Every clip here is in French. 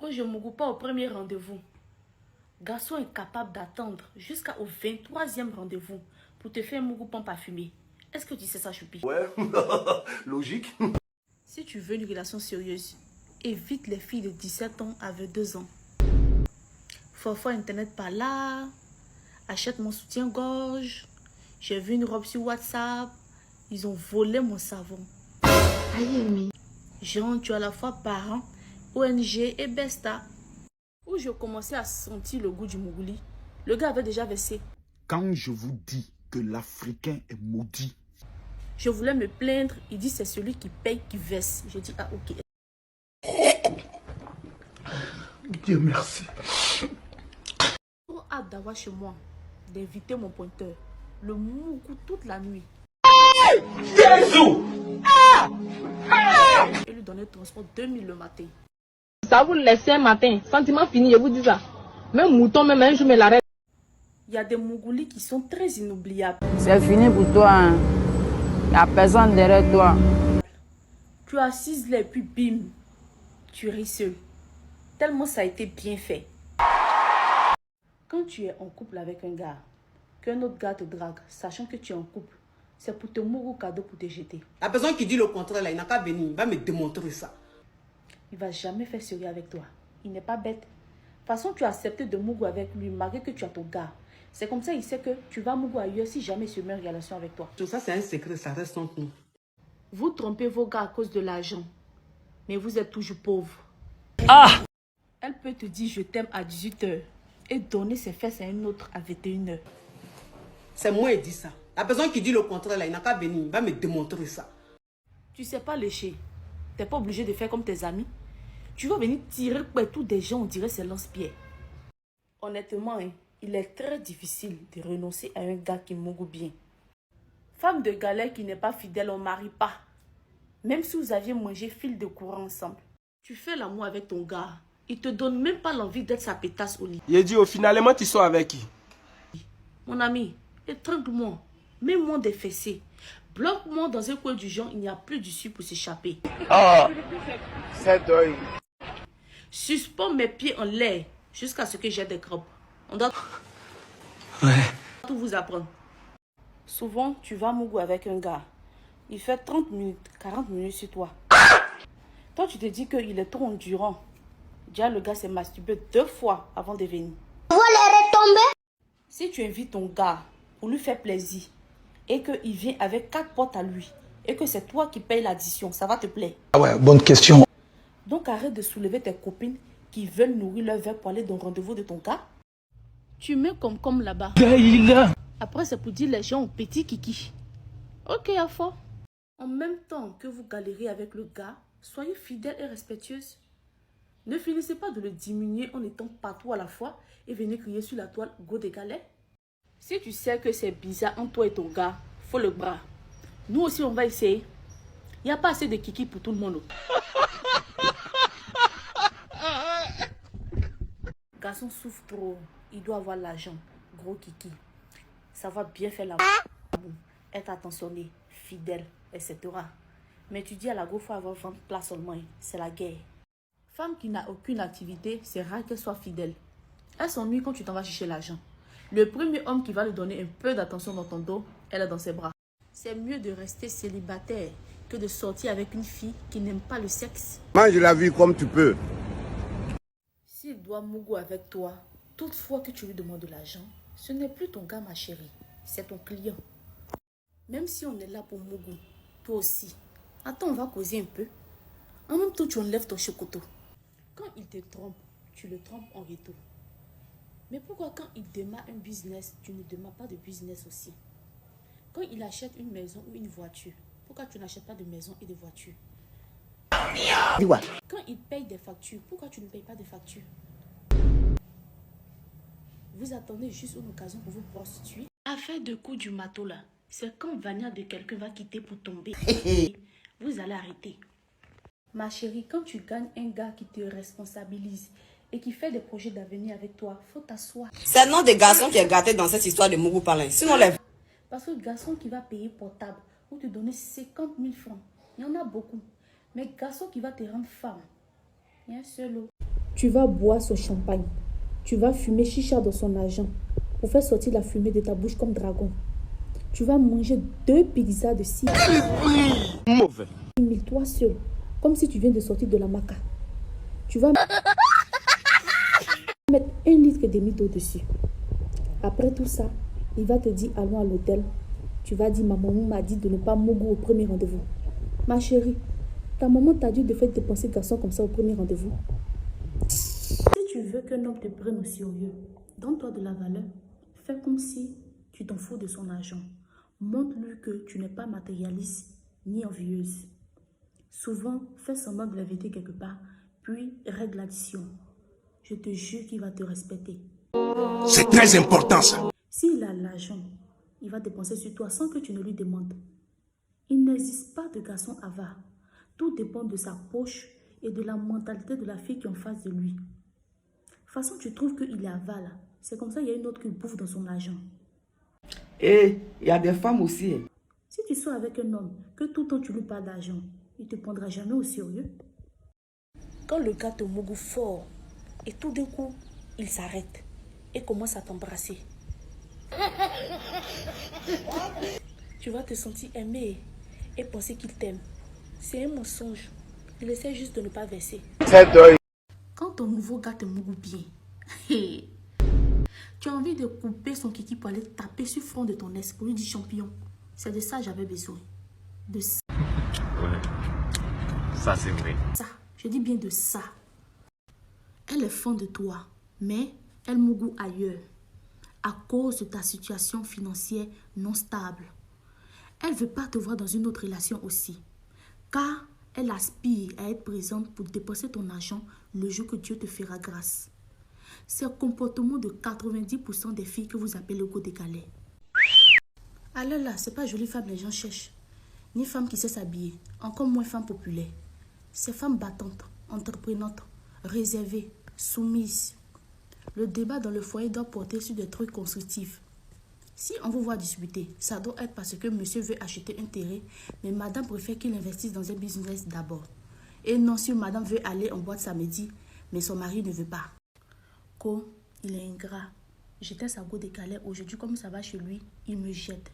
que je ne me coupe pas au premier rendez-vous. Garçon est capable d'attendre jusqu'au 23e rendez-vous pour te faire un mougou parfumé. Est-ce que tu sais ça, Choupi? Ouais, logique. Si tu veux une relation sérieuse, évite les filles de 17 ans à 22 ans. Forfait internet par là, achète mon soutien-gorge, j'ai vu une robe sur WhatsApp, ils ont volé mon savon. Genre, tu es à la fois parent, ONG et Besta. Où je commençais à sentir le goût du mougouli, le gars avait déjà versé. Quand je vous dis que l'Africain est maudit. Je voulais me plaindre, il dit c'est celui qui paye qui verse. Je dis ah ok. Dieu merci. Trop hâte d'avoir chez moi, d'inviter mon pointeur, le mougou toute la nuit. Et lui donner le transport 2000 le matin. Ça vous laisse un matin, sentiment fini, je vous dis ça. Même mouton, même un jour, mais l'arrête. Il y a des mougoulis qui sont très inoubliables. C'est fini pour toi, hein. Il n'y a personne derrière toi. Tu assises là et puis bim, tu ris seul. Tellement ça a été bien fait. Quand tu es en couple avec un gars, qu'un autre gars te drague, sachant que tu es en couple, c'est pour te mougou cadeau pour te jeter. La personne qui dit le contraire, là, il n'a qu'à venir, il va me démontrer ça. Il va jamais faire sérieux avec toi. Il n'est pas bête. De toute façon, tu as accepté de mougou avec lui malgré que tu as ton gars. C'est comme ça il sait que tu vas mougou ailleurs si jamais il se met en relation avec toi. Tout ça, c'est un secret, ça reste entre nous. Vous trompez vos gars à cause de l'argent. Mais vous êtes toujours pauvre. Elle peut te dire je t'aime à 18 h et donner ses fesses à une autre à 21 h. C'est moi qui dis ça. La personne qui dit le contraire, là, il n'a qu'à venir, il va me démontrer ça. Tu sais pas lécher. T'es pas obligé de faire comme tes amis. Tu vas venir tirer partout des gens, on dirait c'est lance-pierre. Honnêtement, hein, il est très difficile de renoncer à un gars qui mougou bien. Femme de galère qui n'est pas fidèle, on ne marie pas. Même si vous aviez mangé fil de courant ensemble. Tu fais l'amour avec ton gars. Il te donne même pas l'envie d'être sa pétasse au lit. Il dit, finalement, tu sors avec qui? Mon ami, étrangle-moi. Mets-moi des fessées. Bloque-moi dans un coin du genre, il n'y a plus d'issue pour s'échapper. Ah, c'est deuil. Suspends mes pieds en l'air jusqu'à ce que j'ai des crabes. On doit tout vous apprendre. Souvent, tu vas mougou avec un gars. Il fait 30 minutes, 40 minutes sur toi. Toi, tu te dis qu'il est trop endurant. Déjà, le gars s'est masturbé 2 fois avant de venir. Vous les retomber? Si tu invites ton gars pour lui faire plaisir et qu'il vient avec 4 potes à lui et que c'est toi qui payes l'addition, ça va te plaire. Ah ouais, bonne question. Donc arrête de soulever tes copines qui veulent nourrir leur verre pour aller dans le rendez-vous de ton gars. Tu mets comme là-bas. Après, c'est pour dire les gens ont petit kiki. Ok, à fond. En même temps que vous galérez avec le gars, soyez fidèle et respectueuse. Ne finissez pas de le diminuer en étant partout à la fois et venez crier sur la toile go des galets. Si tu sais que c'est bizarre entre toi et ton gars, faut le bras. Nous aussi, on va essayer. Il n'y a pas assez de kiki pour tout le monde. Garçon souffre trop. Il doit avoir l'argent. Gros kiki. Savoir bien faire la être attentionné, fidèle, etc. Mais tu dis à la go, il faut avoir 20 places seulement. C'est la guerre. Femme qui n'a aucune activité, c'est rare qu'elle soit fidèle. Elle s'ennuie quand tu t'en vas chercher l'argent. Le premier homme qui va lui donner un peu d'attention dans ton dos, elle est dans ses bras. C'est mieux de rester célibataire que de sortir avec une fille qui n'aime pas le sexe. Mange la vie comme tu peux. S'il doit mougou avec toi, toutefois que tu lui demandes de l'argent, ce n'est plus ton gars, ma chérie. C'est ton client. Même si on est là pour mougou, toi aussi. Attends, on va causer un peu. En même temps, tu enlèves ton chocoto. Quand il te trompe, tu le trompes en retour. Mais pourquoi quand il démarre un business, tu ne démarres pas de business aussi? Quand il achète une maison ou une voiture, pourquoi tu n'achètes pas de maison et de voiture? Quand il paye des factures, pourquoi tu ne payes pas de factures? Vous attendez juste une occasion pour vous prostituer. Affaire de coup du matos là, c'est quand Vania de quelqu'un va quitter pour tomber. Vous allez arrêter. Ma chérie, quand tu gagnes un gars qui te responsabilise et qui fait des projets d'avenir avec toi, faut t'asseoir. C'est le nom des garçons qui est gâté dans cette histoire de Mougou Palin. Sinon, les... Parce que le garçon qui va payer portable ou te donner 50 000 francs, il y en a beaucoup. Mais garçon qui va te rendre femme, il y a un seul. Tu vas boire son champagne. Tu vas fumer chicha dans son argent pour faire sortir la fumée de ta bouche comme dragon. Tu vas manger 2 pizzas de 6 Mauvais. 000 toi seul, comme si tu viens de sortir de la maca. Tu vas mettre 1,5 litre d'eau dessus. Après tout ça, il va te dire allons à l'hôtel. Tu vas dire ma maman m'a dit de ne pas mougou au premier rendez-vous. Ma chérie, ta maman t'a dit de faire dépenser garçon comme ça au premier rendez-vous. Si tu veux qu'un homme te prenne au sérieux, donne-toi de la valeur. Fais comme si tu t'en fous de son argent. Montre-lui que tu n'es pas matérialiste ni envieuse. Souvent, fais semblant de l'inviter quelque part, puis règle l'addition. Je te jure qu'il va te respecter. C'est très important ça. S'il a l'argent, il va dépenser sur toi sans que tu ne lui demandes. Il n'existe pas de garçon avare. Tout dépend de sa poche et de la mentalité de la fille qui est en face de lui. De toute façon, tu trouves qu'il est avare. C'est comme ça, il y a une autre qui bouffe dans son argent. Et il y a des femmes aussi. Si tu sors avec un homme, que tout le temps tu lui parles d'argent, il ne te prendra jamais au sérieux. Quand le gars te mogue fort, et tout d'un coup, il s'arrête et commence à t'embrasser. Tu vas te sentir aimé et penser qu'il t'aime. C'est un mensonge. Il essaie juste de ne pas verser. Quand ton nouveau gars te mogue bien, tu as envie de couper son kiki pour aller taper sur le front de ton ex pour lui dire champion. C'est de ça que j'avais besoin. De ça. Ouais. Ça, c'est vrai. Ça. Je dis bien de ça. Elle est fan de toi, mais elle mougou ailleurs. À cause de ta situation financière non stable. Elle ne veut pas te voir dans une autre relation aussi. Car elle aspire à être présente pour dépenser ton argent le jour que Dieu te fera grâce. C'est le comportement de 90% des filles que vous appelez le go décalé. Alors là, c'est pas jolie femme les gens cherchent. Ni femme qui sait s'habiller, encore moins femme populaire. C'est femme battante, entreprenante, réservée, soumise. Le débat dans le foyer doit porter sur des trucs constructifs. Si on vous voit discuter, ça doit être parce que monsieur veut acheter un terrain, mais madame préfère qu'il investisse dans un business d'abord. Et non si madame veut aller en boîte samedi, mais son mari ne veut pas. Ko, il est ingrat. J'étais sa go décalé. Aujourd'hui, comme ça va chez lui, il me jette.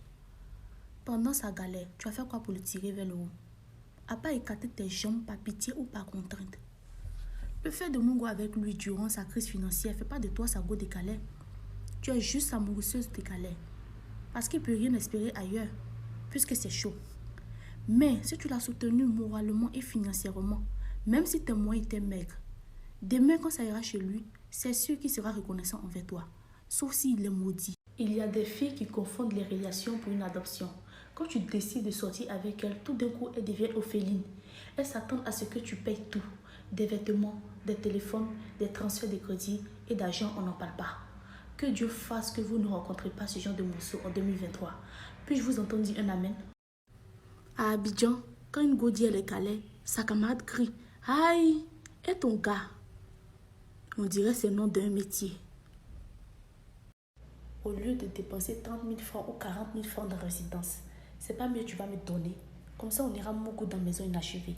Pendant sa galère, tu as fait quoi pour le tirer vers le haut? À pas écarter tes jambes par pitié ou par contrainte. Le fait de mongo avec lui durant sa crise financière fait pas de toi sa go décalé. Tu es juste sa amoureuse décalée. Parce qu'il ne peut rien espérer ailleurs, puisque c'est chaud. Mais si tu l'as soutenu moralement et financièrement, même si tes moyens étaient maigres, demain quand ça ira chez lui, c'est sûr qu'il sera reconnaissant envers toi. Sauf s'il est maudit. Il y a des filles qui confondent les relations pour une adoption. Quand tu décides de sortir avec elle, tout d'un coup, elle devient orpheline. Elles s'attendent à ce que tu payes tout. Des vêtements, des téléphones, des transferts de crédit et d'argent, on n'en parle pas. Que Dieu fasse que vous ne rencontrez pas ce genre de morceau en 2023. Puis-je vous entendre dire un amen? À Abidjan, quand une go dit elle est calée, sa camarade crie « Aïe, et ton gars ?» On dirait c'est le nom d'un métier. Au lieu de dépenser 30 000 francs ou 40 000 francs de résidence, c'est pas mieux tu vas me donner. Comme ça, on ira beaucoup dans la maison inachevée.